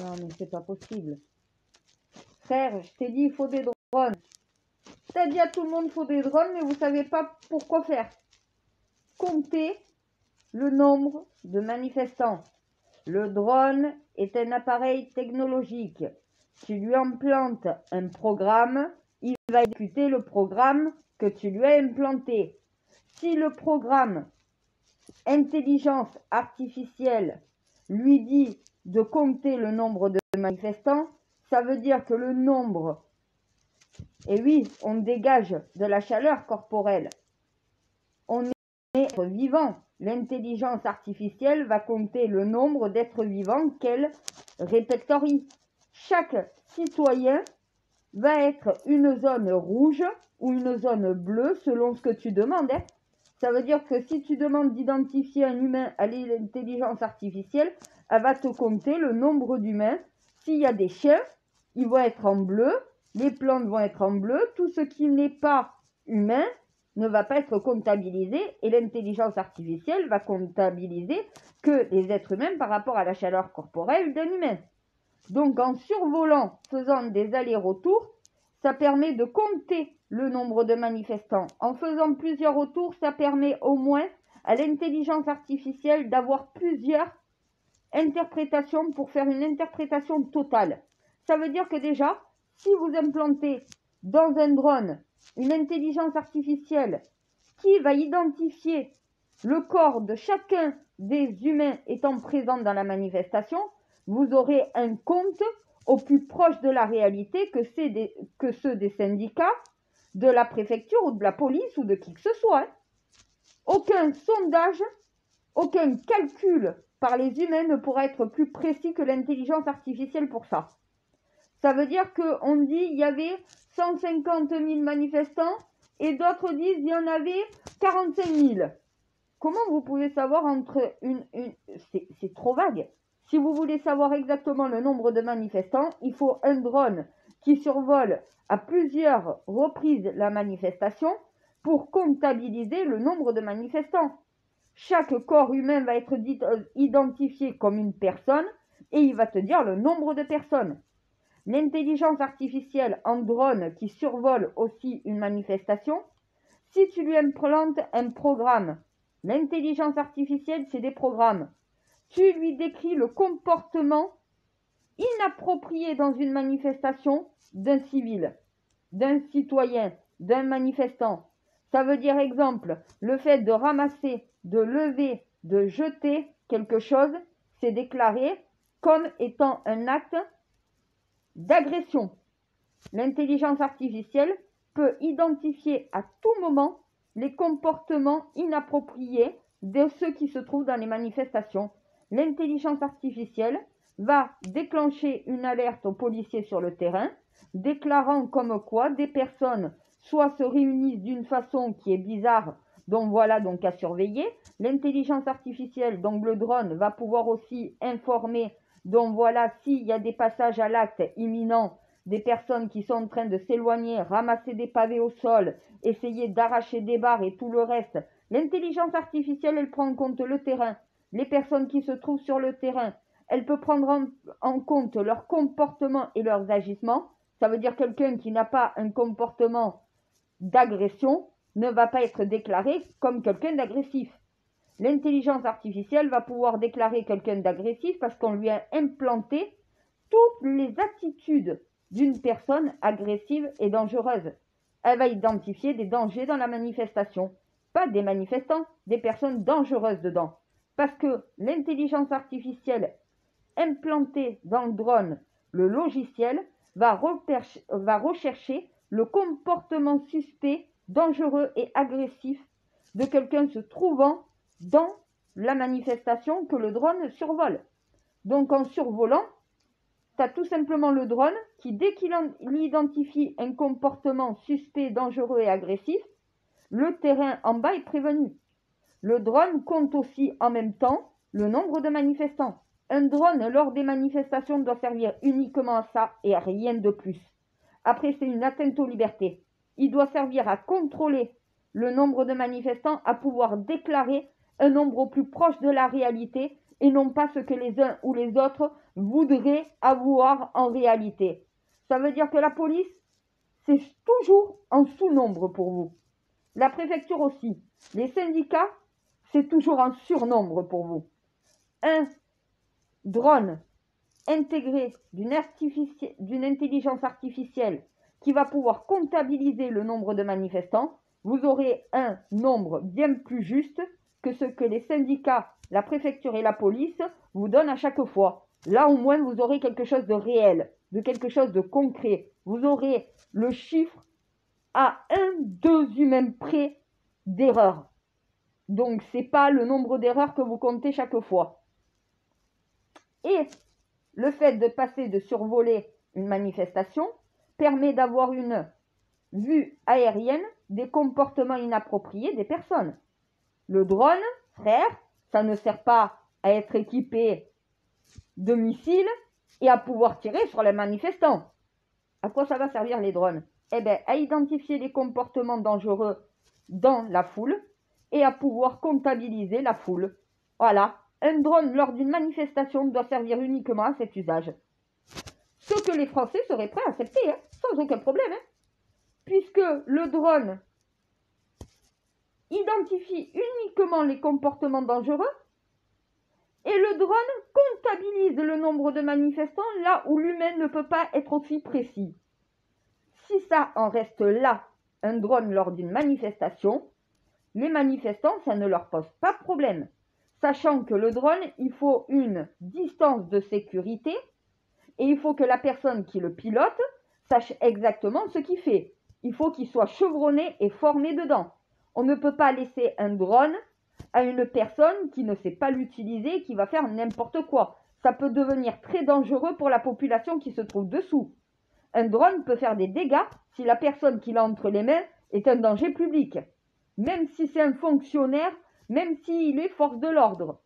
Non, mais c'est pas possible. Frère, je t'ai dit, il faut des drones. T'as dit à tout le monde, il faut des drones, mais vous savez pas pourquoi faire. Comptez le nombre de manifestants. Le drone est un appareil technologique. Tu lui implantes un programme, il va exécuter le programme que tu lui as implanté. Si le programme intelligence artificielle lui dit de compter le nombre de manifestants, ça veut dire que le nombre, et oui, on dégage de la chaleur corporelle. On est vivant. L'intelligence artificielle va compter le nombre d'êtres vivants qu'elle répertorie. Chaque citoyen va être une zone rouge ou une zone bleue selon ce que tu demandes. Ça veut dire que si tu demandes d'identifier un humain à l'intelligence artificielle, elle va te compter le nombre d'humains. S'il y a des chiens, ils vont être en bleu, les plantes vont être en bleu, tout ce qui n'est pas humain ne va pas être comptabilisé et l'intelligence artificielle va comptabiliser que les êtres humains par rapport à la chaleur corporelle d'un humain. Donc en survolant, faisant des allers-retours, ça permet de compter le nombre de manifestants. En faisant plusieurs retours, ça permet au moins à l'intelligence artificielle d'avoir plusieurs interprétations pour faire une interprétation totale. Ça veut dire que déjà, si vous implantez dans un drone une intelligence artificielle qui va identifier le corps de chacun des humains étant présents dans la manifestation, vous aurez un compte au plus proche de la réalité que ceux des syndicats, de la préfecture ou de la police ou de qui que ce soit. Aucun sondage, aucun calcul par les humains ne pourra être plus précis que l'intelligence artificielle pour ça. Ça veut dire qu'on dit qu'il y avait 150 000 manifestants et d'autres disent qu'il y en avait 45 000. Comment vous pouvez savoir entre c'est trop vague. Si vous voulez savoir exactement le nombre de manifestants, il faut un drone qui survole à plusieurs reprises la manifestation pour comptabiliser le nombre de manifestants. Chaque corps humain va être identifié comme une personne et il va te dire le nombre de personnes. L'intelligence artificielle en drone qui survole aussi une manifestation, si tu lui implantes un programme, l'intelligence artificielle, c'est des programmes. Tu lui décris le comportement inapproprié dans une manifestation d'un civil, d'un citoyen, d'un manifestant. Ça veut dire, exemple, le fait de ramasser, de lever, de jeter quelque chose, c'est déclaré comme étant un acte d'agression. L'intelligence artificielle peut identifier à tout moment les comportements inappropriés de ceux qui se trouvent dans les manifestations. L'intelligence artificielle va déclencher une alerte aux policiers sur le terrain, déclarant comme quoi des personnes soit se réunissent d'une façon qui est bizarre, donc voilà, donc à surveiller. L'intelligence artificielle, donc le drone, va pouvoir aussi informer, donc voilà, s'il y a des passages à l'acte imminents, des personnes qui sont en train de s'éloigner, ramasser des pavés au sol, essayer d'arracher des barres et tout le reste. L'intelligence artificielle, elle prend en compte le terrain, les personnes qui se trouvent sur le terrain. Elle peut prendre en compte leur comportement et leurs agissements. Ça veut dire quelqu'un qui n'a pas un comportement d'agression ne va pas être déclaré comme quelqu'un d'agressif. L'intelligence artificielle va pouvoir déclarer quelqu'un d'agressif parce qu'on lui a implanté toutes les attitudes d'une personne agressive et dangereuse. Elle va identifier des dangers dans la manifestation. Pas des manifestants, des personnes dangereuses dedans. Parce que l'intelligence artificielle implantée dans le drone, le logiciel, va rechercher le comportement suspect, dangereux et agressif de quelqu'un se trouvant dans la manifestation que le drone survole. Donc en survolant, tu as tout simplement le drone qui, dès qu'il identifie un comportement suspect, dangereux et agressif, le terrain en bas est prévenu. Le drone compte aussi en même temps le nombre de manifestants. Un drone lors des manifestations doit servir uniquement à ça et à rien de plus. Après, c'est une atteinte aux libertés. Il doit servir à contrôler le nombre de manifestants, à pouvoir déclarer un nombre au plus proche de la réalité et non pas ce que les uns ou les autres voudraient avoir en réalité. Ça veut dire que la police, c'est toujours en sous-nombre pour vous. La préfecture aussi. Les syndicats, c'est toujours en surnombre pour vous. Un drone intégré d'une intelligence artificielle qui va pouvoir comptabiliser le nombre de manifestants, vous aurez un nombre bien plus juste que ce que les syndicats, la préfecture et la police vous donnent à chaque fois. Là, au moins, vous aurez quelque chose de réel, de quelque chose de concret. Vous aurez le chiffre à 1/2 humain près d'erreur. Donc, ce n'est pas le nombre d'erreurs que vous comptez chaque fois. Et le fait de passer de survoler une manifestation permet d'avoir une vue aérienne des comportements inappropriés des personnes. Le drone, frère, ça ne sert pas à être équipé de missiles et à pouvoir tirer sur les manifestants. À quoi ça va servir les drones? Eh bien, à identifier les comportements dangereux dans la foule et à pouvoir comptabiliser la foule. Voilà, un drone lors d'une manifestation doit servir uniquement à cet usage. Ce que les Français seraient prêts à accepter, sans aucun problème, puisque le drone identifie uniquement les comportements dangereux et le drone comptabilise le nombre de manifestants là où l'humain ne peut pas être aussi précis. Si ça en reste là, un drone lors d'une manifestation, les manifestants, ça ne leur pose pas de problème. Sachant que le drone, il faut une distance de sécurité et il faut que la personne qui le pilote sache exactement ce qu'il fait. Il faut qu'il soit chevronné et formé dedans. On ne peut pas laisser un drone à une personne qui ne sait pas l'utiliser et qui va faire n'importe quoi. Ça peut devenir très dangereux pour la population qui se trouve dessous. Un drone peut faire des dégâts si la personne qui l'a entre les mains est un danger public. Même si c'est un fonctionnaire, même s'il est force de l'ordre.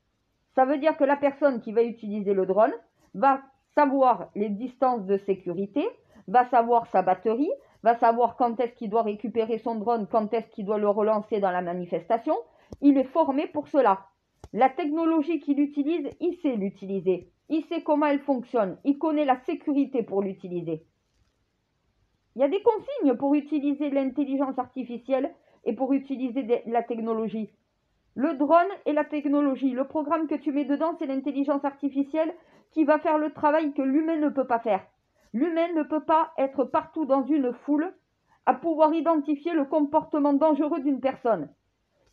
Ça veut dire que la personne qui va utiliser le drone va savoir les distances de sécurité, va savoir sa batterie, va savoir quand est-ce qu'il doit récupérer son drone, quand est-ce qu'il doit le relancer dans la manifestation. Il est formé pour cela. La technologie qu'il utilise, il sait l'utiliser. Il sait comment elle fonctionne. Il connaît la sécurité pour l'utiliser. Il y a des consignes pour utiliser l'intelligence artificielle et pour utiliser la technologie. Le drone et la technologie, le programme que tu mets dedans, c'est l'intelligence artificielle qui va faire le travail que l'humain ne peut pas faire. L'humain ne peut pas être partout dans une foule à pouvoir identifier le comportement dangereux d'une personne.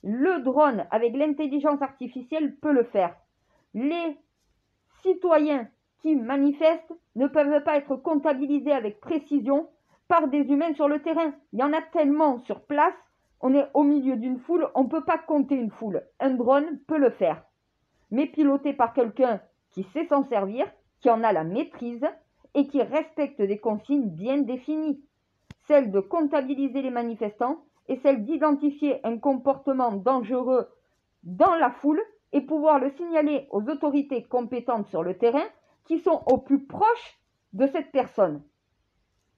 Le drone, avec l'intelligence artificielle, peut le faire. Les citoyens qui manifestent ne peuvent pas être comptabilisés avec précision par des humains sur le terrain. Il y en a tellement sur place. On est au milieu d'une foule, on ne peut pas compter une foule. Un drone peut le faire. Mais piloté par quelqu'un qui sait s'en servir, qui en a la maîtrise et qui respecte des consignes bien définies. Celle de comptabiliser les manifestants et celle d'identifier un comportement dangereux dans la foule et pouvoir le signaler aux autorités compétentes sur le terrain qui sont au plus proche de cette personne.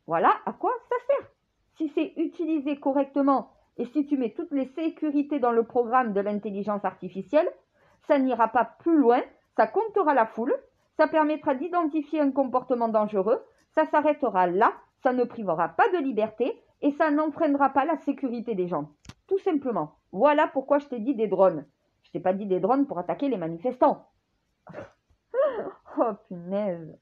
Voilà à quoi ça sert. Si c'est utilisé correctement et si tu mets toutes les sécurités dans le programme de l'intelligence artificielle, ça n'ira pas plus loin, ça comptera la foule, ça permettra d'identifier un comportement dangereux, ça s'arrêtera là, ça ne privera pas de liberté et ça n'enfreindra pas la sécurité des gens. Tout simplement. Voilà pourquoi je t'ai dit des drones. Je t'ai pas dit des drones pour attaquer les manifestants. Oh punaise.